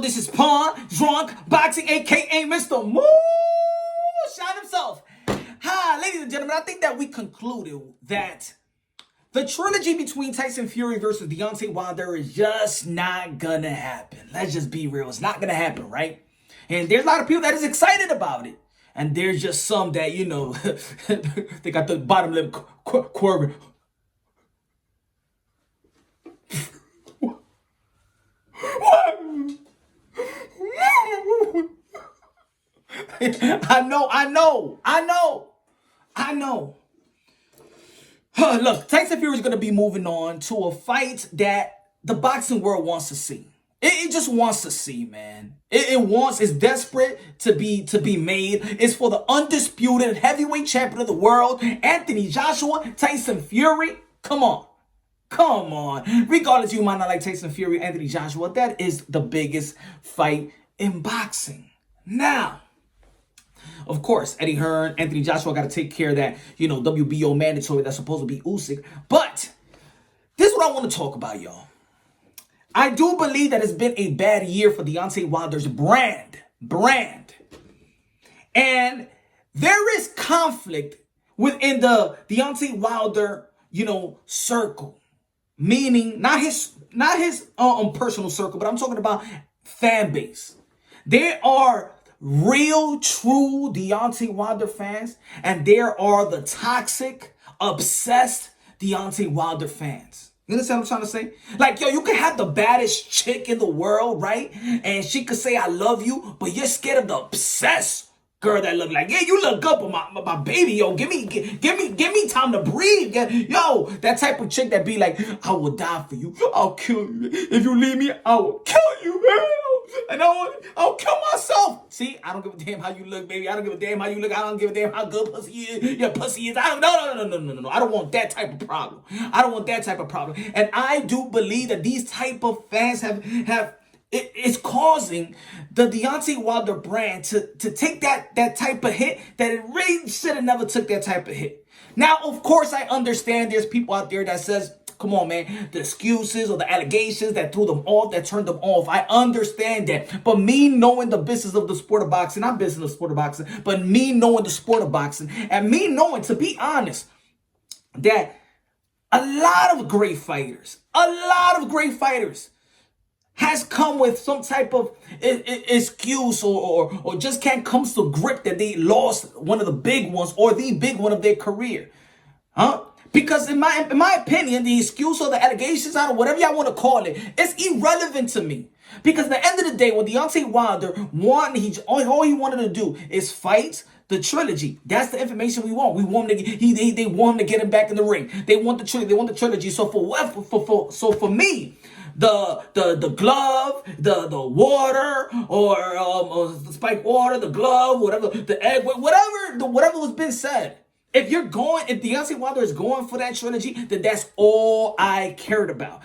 This is Pawn Drunk Boxing, aka Mr. Moo Shot himself. Hi, ladies and gentlemen. I think that we concluded that the trilogy between Tyson Fury versus Deontay Wilder is just not gonna happen. Let's just be real. It's not gonna happen, right? And there's a lot of people that is excited about it. And there's just some that, they got the bottom lip quirking. I know. Look, Tyson Fury is going to be moving on to a fight that the boxing world wants to see. It just wants to see, man. It's desperate to be made. It's for the undisputed heavyweight champion of the world, Anthony Joshua, Tyson Fury. Come on. Regardless, you might not like Tyson Fury, Anthony Joshua, that is the biggest fight in boxing. Now, of course, Eddie Hearn, Anthony Joshua got to take care of that, WBO mandatory that's supposed to be Usyk. But this is what I want to talk about, y'all. I do believe that it's been a bad year for Deontay Wilder's brand. And there is conflict within the Deontay Wilder, circle. Meaning not his personal circle, but I'm talking about fan base. There are real, true Deontay Wilder fans, and there are the toxic, obsessed Deontay Wilder fans. You understand what I'm trying to say? Like, yo, you can have the baddest chick in the world, right? And she could say, I love you, but you're scared of the obsessed girl that look like, yeah, you look good, but my baby, yo, give me time to breathe. Yo, that type of chick that be like, I will die for you. I'll kill you. If you leave me, I will kill you, man. And I'll kill myself. See, I don't give a damn how you look, baby. I don't give a damn how you look. I don't give a damn how good pussy is. Your pussy is. No. I don't want that type of problem. And I do believe that these type of fans have it's causing the Deontay Wilder brand to take that type of hit that it really should have never took that type of hit. Now, of course, I understand there's people out there that says, come on, man, the excuses or the allegations that threw them off, that turned them off. I understand that. But me knowing the business of the sport of boxing, not business of the sport of boxing, but me knowing the sport of boxing, and me knowing, to be honest, that a lot of great fighters has come with some type of excuse or just can't come to grip that they lost one of the big ones or the big one of their career. Because in my opinion, the excuse or the allegations, whatever y'all want to call it, it's irrelevant to me. Because at the end of the day, when Deontay Wilder all he wanted to do is fight the trilogy. That's the information we want. We want him to they want him to get him back in the ring. They want the trilogy. They want the trilogy. So for me, the glove, the water, or the spiked water, the glove, whatever, the egg, whatever was been said. If Deontay Wilder is going for that trilogy, then that's all I cared about.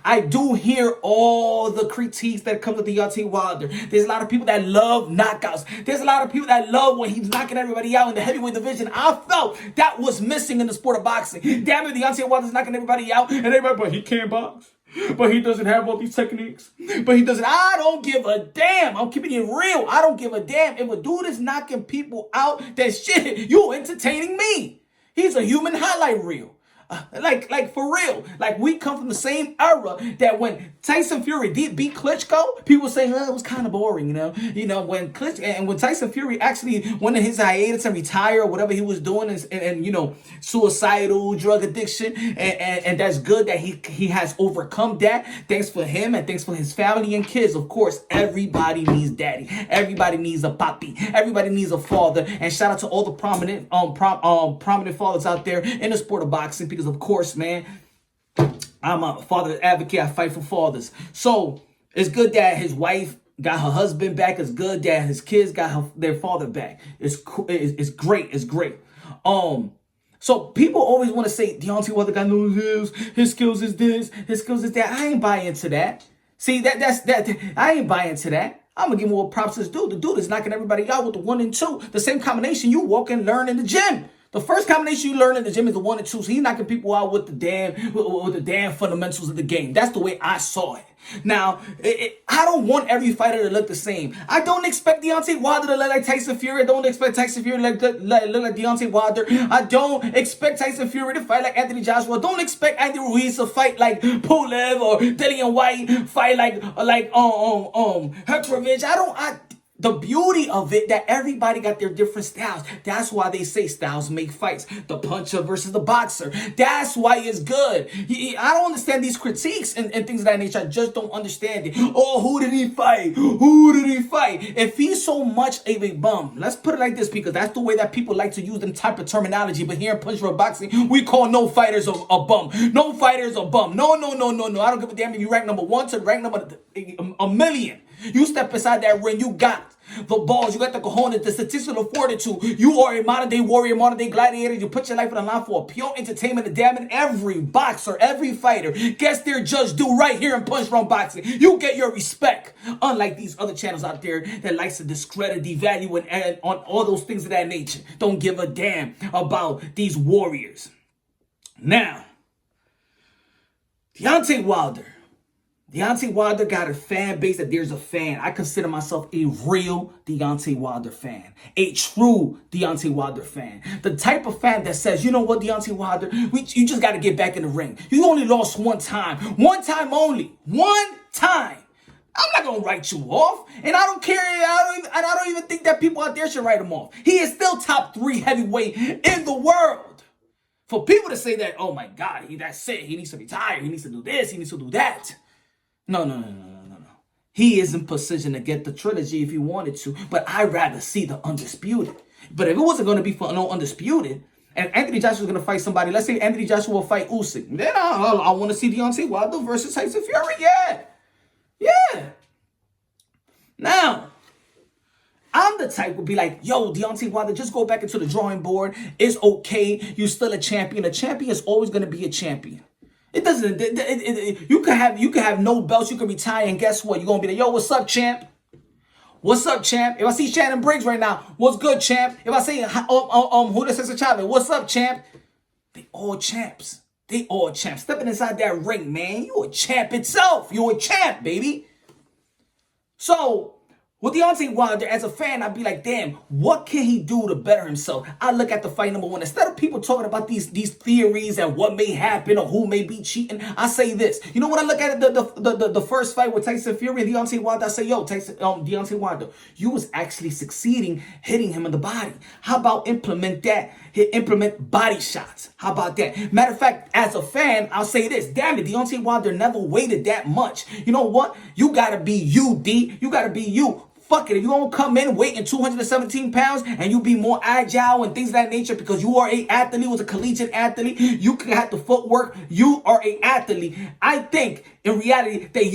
I do hear all the critiques that come to Deontay Wilder. There's a lot of people that love knockouts. There's a lot of people that love when he's knocking everybody out in the heavyweight division. I felt that was missing in the sport of boxing. Damn it, Deontay Wilder's knocking everybody out, and everybody, but he can't box. But he doesn't have all these techniques. I don't give a damn. I'm keeping it real. I don't give a damn. If a dude is knocking people out, then shit, you entertaining me. He's a human highlight reel. Like for real. Like, we come from the same era that when Tyson Fury did beat Klitschko, people say, it was kind of boring, when Tyson Fury actually went in his hiatus and retired or whatever he was doing and suicidal, drug addiction, and that's good that he has overcome that. Thanks for him and thanks for his family and kids. Of course, everybody needs daddy. Everybody needs a papi. Everybody needs a father. And shout out to all the prominent fathers out there in the sport of boxing. Because, of course, man, I'm a father advocate. I fight for fathers. So it's good that his wife got her husband back. It's good that his kids got their father back. It's great. It's great. So people always want to say Deontay Wilder got no skills. His skills is this. His skills is that. I ain't buying into that. See, that's I ain't buying into that. I'm gonna give more props to this dude. The dude is knocking everybody out with the 1 and 2. The same combination you walk and learn in the gym. The first combination you learn in the gym is the 1 and 2. So he's knocking people out with the damn fundamentals of the game. That's the way I saw it. Now, I don't want every fighter to look the same. I don't expect Deontay Wilder to look like Tyson Fury. I don't expect Tyson Fury to look like Deontay Wilder. I don't expect Tyson Fury to fight like Anthony Joshua. I don't expect Andy Ruiz to fight like Pulev or Dillian White, fight like Herkovich. The beauty of it, that everybody got their different styles. That's why they say styles make fights. The puncher versus the boxer. That's why it's good. I don't understand these critiques and things of that nature. I just don't understand it. Oh, who did he fight? Who did he fight? If he's so much of a bum, let's put it like this, because that's the way that people like to use them type of terminology. But here in punch road boxing, we call no fighters a bum. No fighters a bum. No. I don't give a damn if you rank number 1 to rank number a million. You step inside that ring, you got the balls, you got the cojones, the statistical fortitude. You are a modern-day warrior, modern-day gladiator. You put your life on the line for a pure entertainment. And damn it, every boxer, every fighter gets their just due right here in Punch Drunk Boxing. You get your respect. Unlike these other channels out there that likes to discredit, devalue, and on all those things of that nature. Don't give a damn about these warriors. Now, Deontay Wilder got a fan base that there's a fan. I consider myself a real Deontay Wilder fan. A true Deontay Wilder fan. The type of fan that says, you know what, Deontay Wilder, you just got to get back in the ring. You only lost one time. One time only. One time. I'm not going to write you off. And I don't care. I don't even think that people out there should write him off. He is still top 3 heavyweight in the world. For people to say that, oh my God, that's it. He needs to retire. He needs to do this. He needs to do that. No. He is in position to get the trilogy if he wanted to, but I'd rather see the undisputed. But if it wasn't going to be for no undisputed, and Anthony Joshua was going to fight somebody, let's say Anthony Joshua will fight Usyk, then I want to see Deontay Wilder versus Tyson Fury. Yeah. Now, I'm the type would be like, yo, Deontay Wilder, just go back into the drawing board. It's okay. You're still a champion. A champion is always going to be a champion. It doesn't. You can have no belts. You can retire, and guess what? You're gonna be like, yo, what's up, champ? What's up, champ? If I see Shannon Briggs right now, what's good, champ? If I say who this is Chavez, what's up, champ? They all champs. Stepping inside that ring, man. You a champ itself. You a champ, baby. So, with Deontay Wilder, as a fan, I'd be like, damn, what can he do to better himself? I look at the fight number 1. Instead of people talking about these theories and what may happen or who may be cheating, I say this. You know, when I look at it, the first fight with Tyson Fury and Deontay Wilder, I say, yo, Deontay Wilder, you was actually succeeding hitting him in the body. How about implement body shots? How about that? Matter of fact, as a fan, I'll say this. Damn it, Deontay Wilder never weighted that much. You know what? You gotta be you, D. You gotta be you. Fuck it. If you don't come in weighing 217 pounds and you be more agile and things of that nature because you are a athlete, was a collegiate athlete, you can have the footwork, you are a athlete. I think in reality that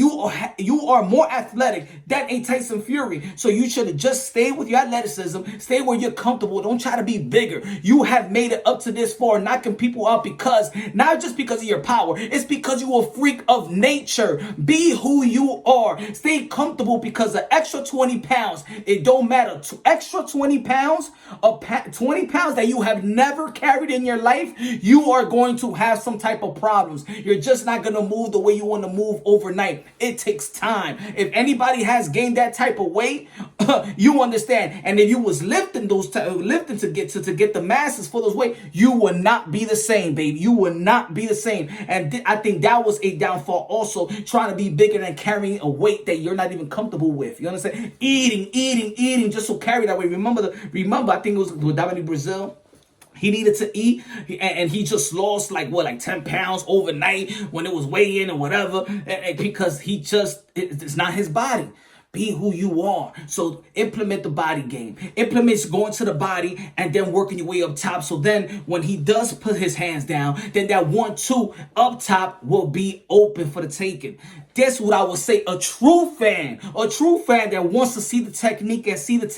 you are more athletic than a Tyson Fury. So you should have just stayed with your athleticism, stay where you're comfortable. Don't try to be bigger. You have made it up to this far, knocking people out because, not just because of your power, it's because you are a freak of nature. Be who you are. Stay comfortable because the extra 20 pounds, it don't matter. Extra 20 pounds, 20 pounds that you have never carried in your life, you are going to have some type of problems. You're just not going to move the way you want to move overnight. It takes time. If anybody has gained that type of weight, you understand. And if you was lifting to get the masses for those weight, you will not be the same, baby. You will not be the same. And I think that was a downfall also, trying to be bigger than carrying a weight that you're not even comfortable with. You understand? Eating just to carry that weight. Remember, I think it was with Davide Brazil. He needed to eat, and he just lost like 10 pounds overnight when it was weigh-in or whatever, because it's not his body. Be who you are. So implement the body game. Implement going to the body and then working your way up top. So then when he does put his hands down, then that 1-2 up top will be open for the taking. That's what I would say. A true fan that wants to see the technique and see the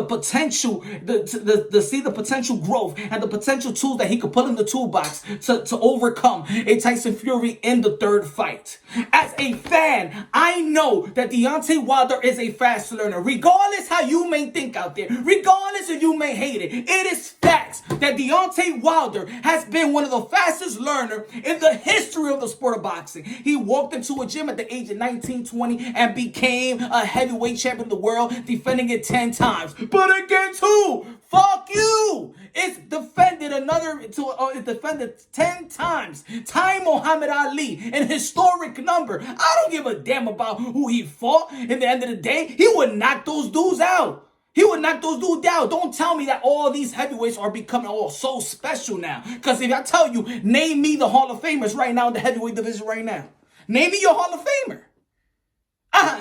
potential, see the potential growth and the potential tools that he could put in the toolbox to overcome a Tyson Fury in the third fight. As a fan, I know that that Deontay Wilder is a fast learner. Regardless how you may think out there, regardless if you may hate it, it is facts that Deontay Wilder has been one of the fastest learners in the history of the sport of boxing. He walked into a gym at the age of 19, 20 and became a heavyweight champion of the world, defending it 10 times. But against who? Fuck you! It's defended it defended 10 times. Ty Muhammad Ali, an historic number. I don't give a damn about who he fought. In the end of the day, he would knock those dudes out. He would knock those dudes down. Don't tell me that all these heavyweights are becoming so special now. Because if I tell you, name me the Hall of Famers right now in the heavyweight division right now. Name me your Hall of Famer.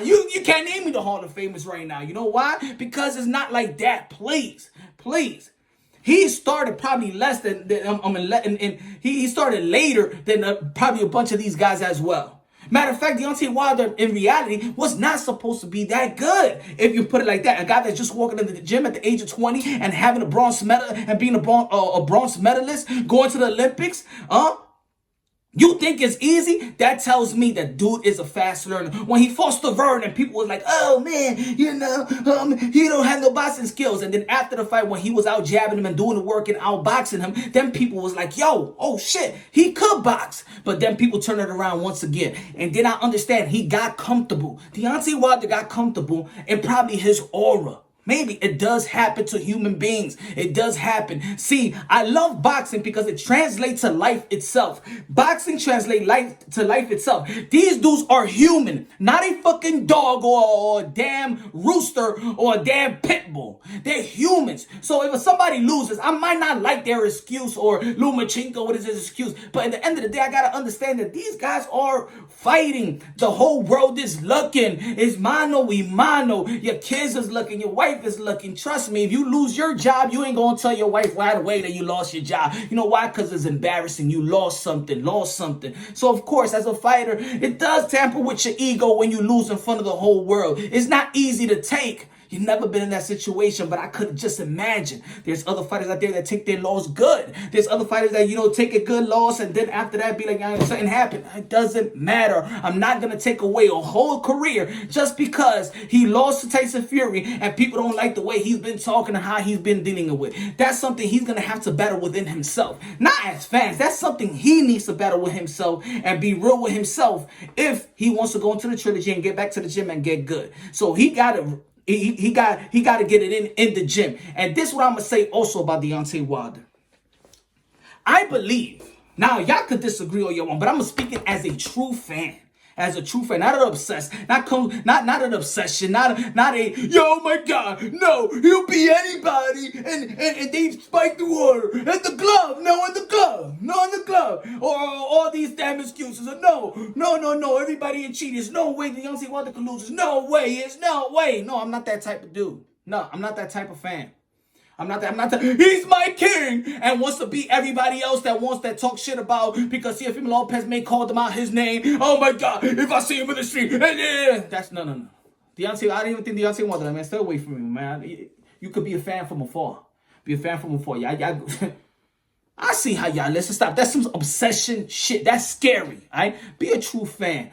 You can't name me the Hall of Famers right now. You know why? Because it's not like that. Please. He started probably less than he started later than probably a bunch of these guys as well. Matter of fact, Deontay Wilder in reality was not supposed to be that good. If you put it like that, a guy that's just walking into the gym at the age of 20 and having a bronze medal and being a bronze medalist, going to the Olympics, you think it's easy? That tells me that dude is a fast learner. When he fought Stavern and people was like, oh man, he don't have no boxing skills. And then after the fight, when he was out jabbing him and doing the work and outboxing him, then people was like, yo, oh shit, he could box. But then people turn it around once again. And then I understand he got comfortable. Deontay Wilder got comfortable in probably his aura. Maybe it does happen to human beings. It does happen. See, I love boxing because it translates to life itself. Boxing translates life to life itself. These dudes are human, not a fucking dog or a damn rooster or a damn pit bull. They're humans. So if somebody loses, I might not like their excuse or Lomachenko, what is his excuse? But at the end of the day, I got to understand that these guys are fighting. The whole world is looking. It's mano y mano. Your kids is looking. Your wife is looking. Trust me, if you lose your job, you ain't gonna tell your wife right away that you lost your job. You know why? Because it's embarrassing. You lost something. So of course, as a fighter, it does tamper with your ego when you lose in front of the whole world. It's not easy to take. You've never been in that situation, but I could just imagine. There's other fighters out there that take their loss good. There's other fighters that, take a good loss and then after that be like, something happened. It doesn't matter. I'm not going to take away a whole career just because he lost to Tyson Fury and people don't like the way he's been talking and how he's been dealing with. That's something he's going to have to battle within himself. Not as fans. That's something he needs to battle with himself and be real with himself if he wants to go into the trilogy and get back to the gym and get good. So he got to... He got to get it in the gym. And this is what I'm going to say also about Deontay Wilder. I believe, now y'all could disagree all you want, but I'm speaking as a true fan. As a true fan, not an obsessed, not an obsession, not a yo my god, no, he'll be anybody, and they spike the water, and the glove, no in the glove, or all these damn excuses, no, everybody in cheaters, no way Deontay Wilder can lose, no way, no, I'm not that type of dude, no, I'm not that type of fan. I'm not that. He's my king and wants to beat everybody else that talk shit about because Teofimo Lopez may call them out his name. Oh my God! If I see him in the street, that's no. Deontay, I don't even think Deontay Wilder. Man, stay away from him, man. You could be a fan from afar. Yeah, I see how y'all listen. Stop. That's some obsession shit. That's scary. All right. Be a true fan.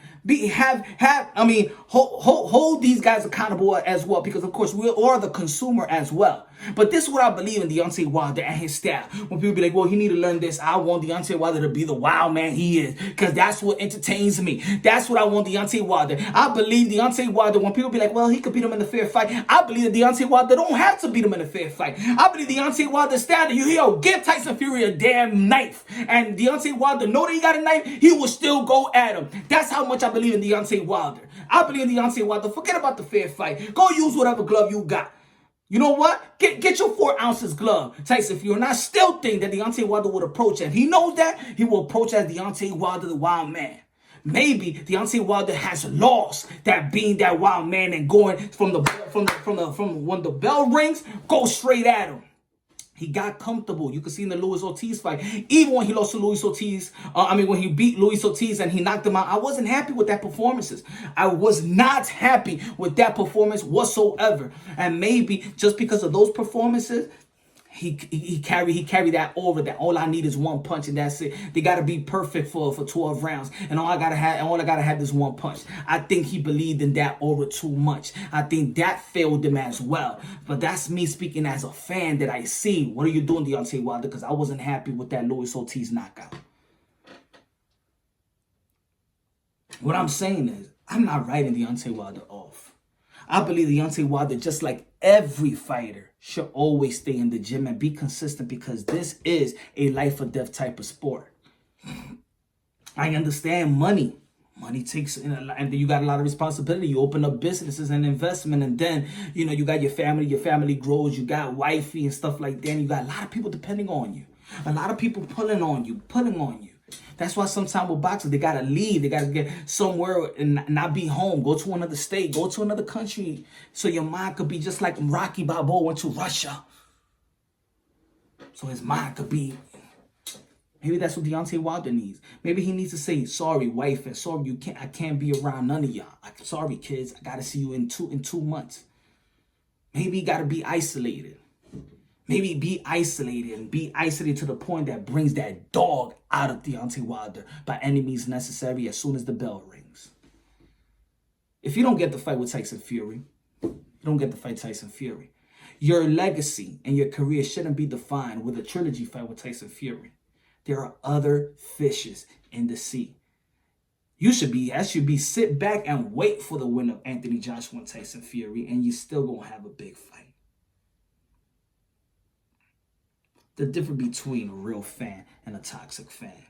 Hold these guys accountable as well because of course we are the consumer as well. But this is what I believe in Deontay Wilder and his style. When people be like, well, he need to learn this. I want Deontay Wilder to be the wild man he is because that's what entertains me. That's what I want Deontay Wilder. I believe Deontay Wilder, when people be like, well, he could beat him in a fair fight. I believe that Deontay Wilder don't have to beat him in a fair fight. I believe Deontay Wilder's style, give Tyson Fury a damn knife. And Deontay Wilder know that he got a knife, he will still go at him. That's how much I believe in Deontay Wilder. I believe in Deontay Wilder. Forget about the fair fight. Go use whatever glove you got. You know what? Get your 4 ounces glove, Tyson Fury. And I still think that Deontay Wilder would approach it. He knows that. He will approach as Deontay Wilder, the wild man. Maybe Deontay Wilder has lost that being that wild man and going from when the bell rings, go straight at him. He got comfortable. You can see in the Luis Ortiz fight. Even when he lost to Luis Ortiz, when he beat Luis Ortiz and he knocked him out, I wasn't happy with that performances. I was not happy with that performance whatsoever. And maybe just because of those performances, He carry that aura that all I need is one punch and that's it. They gotta be perfect for 12 rounds. And all I gotta have is one punch. I think he believed in that aura too much. I think that failed him as well. But that's me speaking as a fan that I see. What are you doing, Deontay Wilder? Because I wasn't happy with that Luis Ortiz knockout. What I'm saying is, I'm not writing Deontay Wilder off. I believe Deontay Wilder, just like every fighter, should always stay in the gym and be consistent because this is a life or death type of sport. I understand money. Money takes, and then you got a lot of responsibility. You open up businesses and investment, and then, you know, you got your family grows, you got wifey and stuff like that, and you got a lot of people depending on you. A lot of people pulling on you. That's why sometimes with boxers, they gotta leave. They gotta get somewhere and not be home. Go to another state. Go to another country. So your mind could be just like Rocky Balboa went to Russia. So his mind could be. Maybe that's what Deontay Wilder needs. Maybe he needs to say, sorry, wife, and sorry, I can't be around none of y'all. Sorry, kids. I gotta see you in 2 months. Maybe he gotta be isolated. Maybe be isolated and be isolated to the point that brings that dog out of Deontay Wilder by any means necessary as soon as the bell rings. If you don't get the fight with Tyson Fury, Your legacy and your career shouldn't be defined with a trilogy fight with Tyson Fury. There are other fishes in the sea. That should be sit back and wait for the win of Anthony Joshua and Tyson Fury, and you still gonna have a big fight. The difference between a real fan and a toxic fan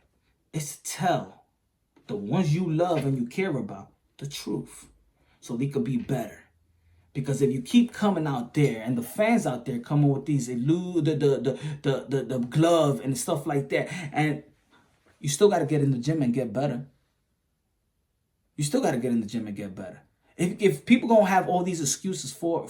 is to tell the ones you love and you care about the truth so they could be better. Because if you keep coming out there and the fans out there coming with these the glove and stuff like that, and you still got to get in the gym and get better. If people gonna have all these excuses for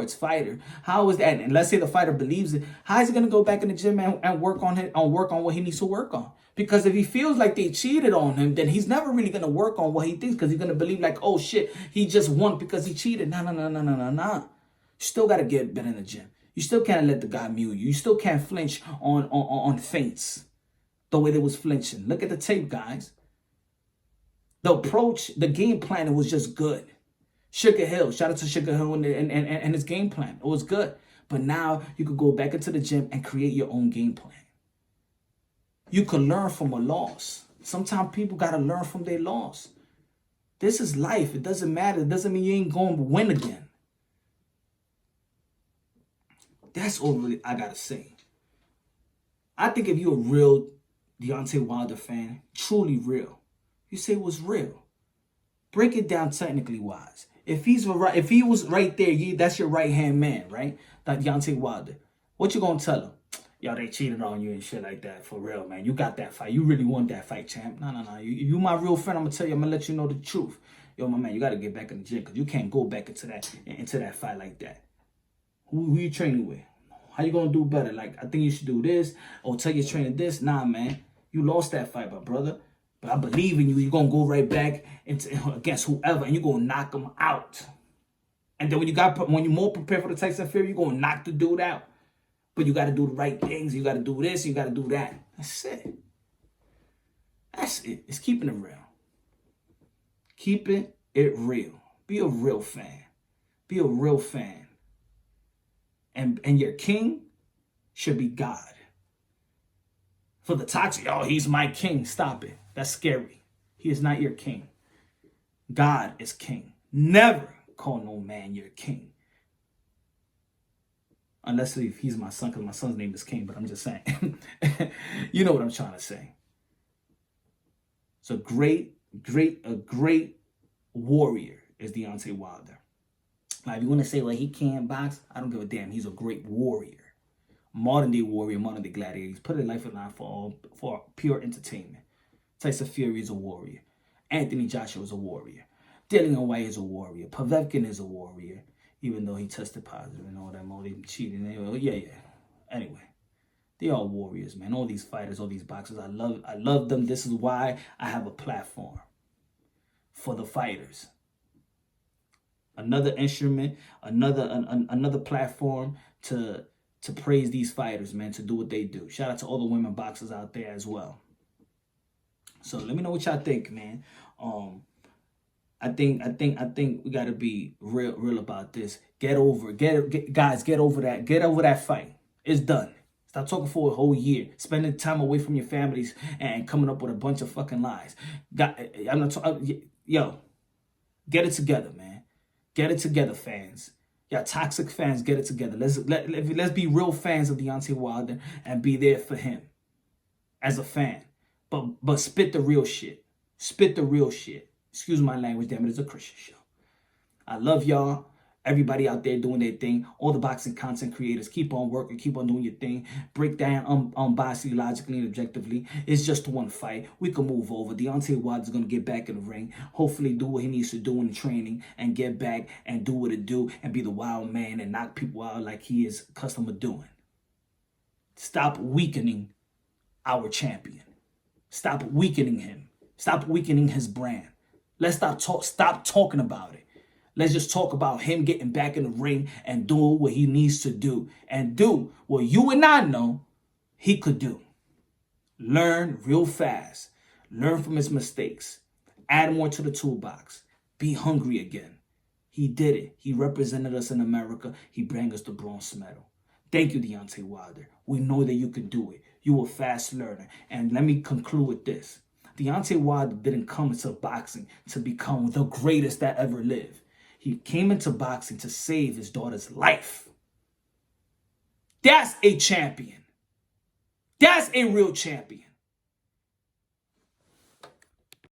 its fighter, how is that? And let's say the fighter believes it, how is he gonna go back in the gym and work on what he needs to work on? Because if he feels like they cheated on him, then he's never really gonna work on what he thinks, because he's gonna believe like, oh shit, he just won because he cheated. No. You still gotta get better in the gym. You still can't let the guy mute you. You still can't flinch on feints the way they was flinching. Look at the tape, guys. The approach, the game plan, it was just good. Sugar Hill, shout out to Sugar Hill and his game plan. It was good. But now you could go back into the gym and create your own game plan. You could learn from a loss. Sometimes people got to learn from their loss. This is life. It doesn't matter. It doesn't mean you ain't going to win again. That's all really I got to say. I think if you're a real Deontay Wilder fan, truly real, you say it was real. Break it down technically wise. If he was right there, that's your right hand man, right? That Deontay Wilder. What you gonna tell him? Yo, they cheated on you and shit like that. For real, man. You got that fight. You really won that fight, champ. No. You my real friend. I'm gonna tell you. I'm gonna let you know the truth. Yo, my man, you gotta get back in the gym, because you can't go back into that fight like that. Who you training with? How you gonna do better? Like, I think you should do this, or tell your trainer this. Nah, man. You lost that fight, my brother. But I believe in you. You're going to go right back against whoever, and you're going to knock them out. And then when you're more prepared for the Tyson Fury, you're going to knock the dude out. But you got to do the right things. You got to do this. You got to do that. That's it. It's keeping it real. Keeping it real. Be a real fan. Be a real fan. And your king should be God. For the toxic, oh, he's my king. Stop it. That's scary. He is not your king. God is king. Never call no man your king. Unless if he's my son, because my son's name is King, but I'm just saying. You know what I'm trying to say. It's a great warrior is Deontay Wilder. Now, if you want to say, well, he can't box, I don't give a damn. He's a great warrior. Modern day warrior, modern day gladiator. He's put his life on line for pure entertainment. Tyson Fury is a warrior. Anthony Joshua is a warrior. Dillian White is a warrior. Povetkin is a warrior, even though he tested positive and all that, all them cheating. Yeah. Anyway, they are warriors, man. All these fighters, all these boxers, I love them. This is why I have a platform for the fighters. Another instrument, another platform to to praise these fighters, man, to do what they do. Shout out to all the women boxers out there as well. So let me know what y'all think, man. I think we gotta be real about this. Guys, get over that. Get over that fight. It's done. Stop talking for a whole year, spending time away from your families and coming up with a bunch of fucking lies. I'm not talking. Yo, get it together, man. Get it together, fans. Y'all toxic fans, get it together. Let's be real fans of Deontay Wilder and be there for him as a fan. But spit the real shit. Spit the real shit. Excuse my language, damn it, it's a Christian show. I love y'all. Everybody out there doing their thing. All the boxing content creators, keep on working, keep on doing your thing. Break down unbiasedly, logically, and objectively. It's just one fight. We can move over. Deontay Wilder's going to get back in the ring. Hopefully do what he needs to do in the training and get back and do what it do and be the wild man and knock people out like he is accustomed to doing. Stop weakening our champion. Stop weakening him. Stop weakening his brand. Let's stop talking about it. Let's just talk about him getting back in the ring and do what he needs to do. And do what you and I know he could do. Learn real fast. Learn from his mistakes. Add more to the toolbox. Be hungry again. He did it. He represented us in America. He brought us the bronze medal. Thank you, Deontay Wilder. We know that you can do it. You a fast learner. And let me conclude with this. Deontay Wilder didn't come into boxing to become the greatest that ever lived. He came into boxing to save his daughter's life. That's a champion. That's a real champion.